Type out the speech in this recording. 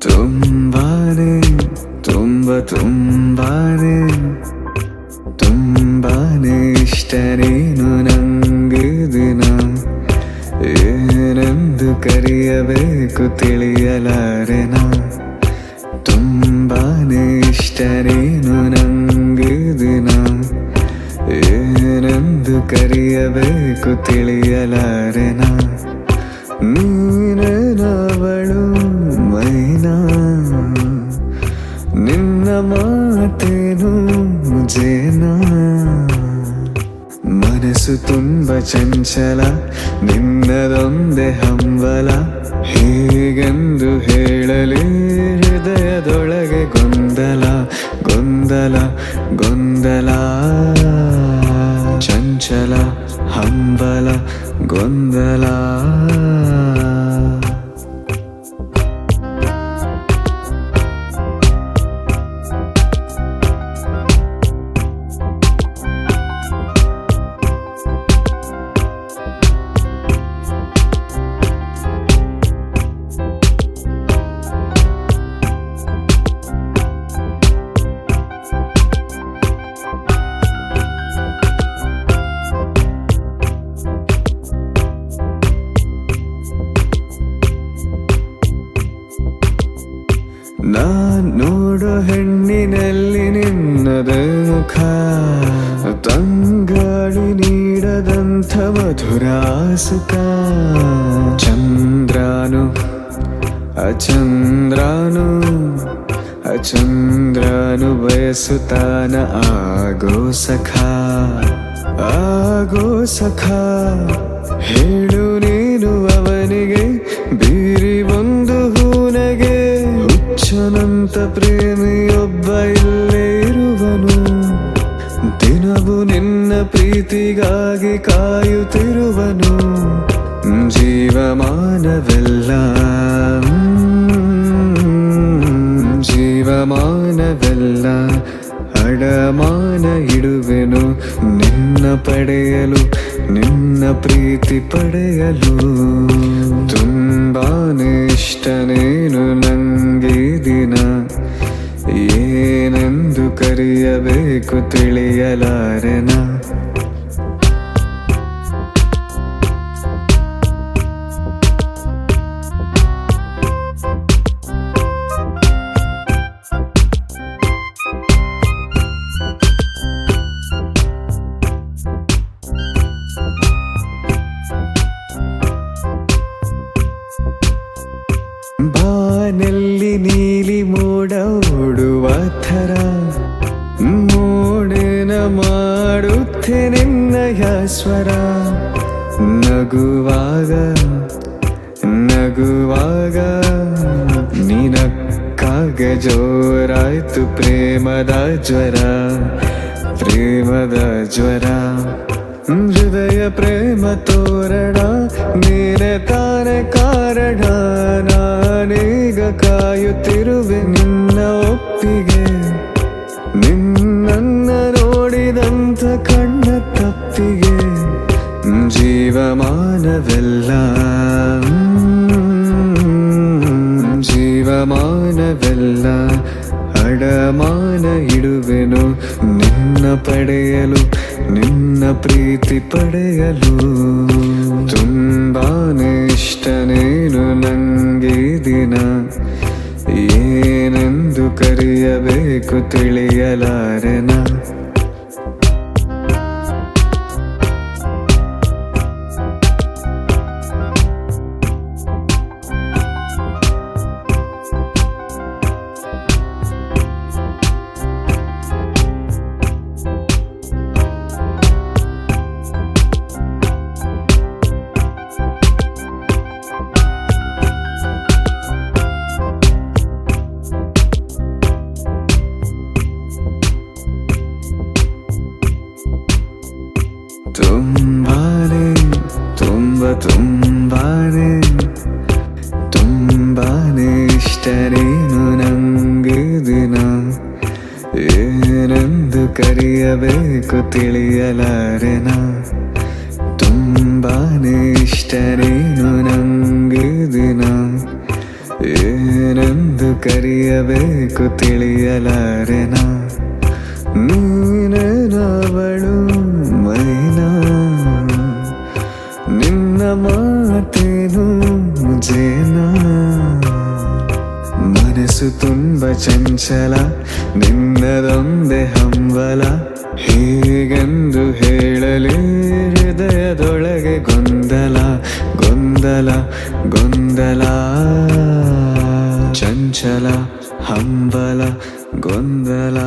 ತುಂಬಾನೇ ತುಂಬಾನೇ ತುಂಬಾನೇ ಇಷ್ಟ ನೀನು ನಂಗೆ ದಿನ. ಏನೆಂದು ಕರೆಯಬೇಕು ತಿಳಿಯಲಾರೆನ. ತುಂಬಾನೇ ಇಷ್ಟ ನೀನು ನಂಗೆ ದಿನ. ಏನೆಂದು ಕರೆಯಬೇಕು ತಿಳಿಯಲಾರೆನ. ನೀನೇನವಳು ಮೈನಾ, ನಿನ್ನ ಮಾತೇನು ಜೇನ. ಮನಸ್ಸು ತುಂಬ ಚಂಚಲ, ನಿನ್ನದೊಂದೇ ಹಂಬಲ. ಹೀಗೆಂದು ಹೇಳಲಿ ಹೃದಯದೊಳಗೆ ಗೊಂದಲ ಗೊಂದಲ ಗೊಂದಲ. ಚಂಚಲ ಹಂಬಲ ಗೊಂದಲ. ನಾನ್ ನೋಡೋ ಹೆಣ್ಣಿನಲ್ಲಿ ನಿನ್ನದೇ ಮುಖ. ತಂಗಾಳಿ ನೀಡದಂಥ ಮಧುರ ಸುಖ. ಚಂದ್ರನು ಅಚಂದ್ರನು ಅಚಂದ್ರನು ಬಯಸುತ್ತಾನ ಆಗೋ ಸಖ ಆಗೋ ಸಖ. ಹೇಳು ನೀನು ಅವನಿಗೆ ಬೀರಿ ಒಂದು ಹೂನಗೆ. ಹುಚ್ಚನಂತ ಪ್ರೇಮಿಯೊಬ್ಬ ಇಲ್ಲೇ ಇರುವನು. ದಿನವೂ ನಿನ್ನ ಪ್ರೀತಿಗಾಗಿ ಕಾಯುತ್ತಿರುವನು. ಜೀವಮಾನವೆಲ್ಲ ಜೀವಮಾನವೆಲ್ಲ ಅಡಮಾನ ಇಡುವೆನು ನಿನ್ನ ಪಡೆಯಲು, ನಿನ್ನ ಪ್ರೀತಿ ಪಡೆಯಲು. ತುಂಬಾನೇ ಇಷ್ಟ ನೀನು ನಂಗೆ ದಿನ. ಏನೆಂದು ಕರೆಯಬೇಕು ತಿಳಿಯಲಾರೆನ. ಬಾನಲ್ಲಿ ನೀಲಿ ಮೋಡ ಓಡುವ ಥರ. ಮೋಡನ ಮಾಡುತ್ತೆ ನಿನ್ನಯ ಸ್ವರ. ನಗುವಾಗ ನಗುವಾಗ ನಿನಕ್ಕಾಗ ಜೋರಾಯ್ತು ಪ್ರೇಮದ ಜ್ವರ ಪ್ರೇಮದ ಜ್ವರ. ಹೃದಯ ಪ್ರೇಮ ತೋರಣ ನೀನೆ ತಾನೆ ಕಾರಣ. ನಾನೀಗ ಕಾಯುತ್ತಿರುವೆ ನಿನ್ನ ಒಪ್ಪಿಗೆ. ನಿನ್ನನ್ನ ನೋಡಿದಂಥ ಕಣ್ಣ ತಪ್ಪಿಗೆ. ಜೀವಮಾನವೆಲ್ಲ ಜೀವಮಾನವೆಲ್ಲ ಅಡಮಾನ ಇಡುವೆನು ನಿನ್ನ ಪಡೆಯಲು, ನಿನ್ನ ಪ್ರೀತಿ ಪಡೆಯಲು. ತುಂಬಾನೇ ಇಷ್ಟ ನೀನು ನಂಗೆ ದಿನ. ಏನೆಂದು ಕರೆಯಬೇಕು ತಿಳಿಯಲಾರೆನ. ತುಂಬಾನೇ ತುಂಬಾನೇ ತುಂಬಾನೇ ಇಷ್ಟ ನೀನು ನಂಗೆ ದಿನ. ಏನೆಂದು ಕರೆಯಬೇಕು ತಿಳಿಯಲಾರೆನ. ತುಂಬಾನೇ ಇಷ್ಟ ನೀನು ನಂಗೆ ದಿನ. ಏನೆಂದು ಕರೆಯಬೇಕು ತಿಳಿಯಲಾರೆನ ನೀನೇನವಳು ಮೈನಾ ನಿನ್ನ ಮಾತೇನು ಜೇನ ಮನಸ್ಸು ತುಂಬ ಚಂಚಲ ನಿನ್ನದೊಂದೇ ಹಂಬಲ ಹೀಗೆಂದು ಹೇಳಲಿ ಹೃದಯದೊಳಗೆ ಗೊಂದಲ ಗೊಂದಲ ಗೊಂದಲ ಚಂಚಲ ಹಂಬಲ ಗೊಂದಲ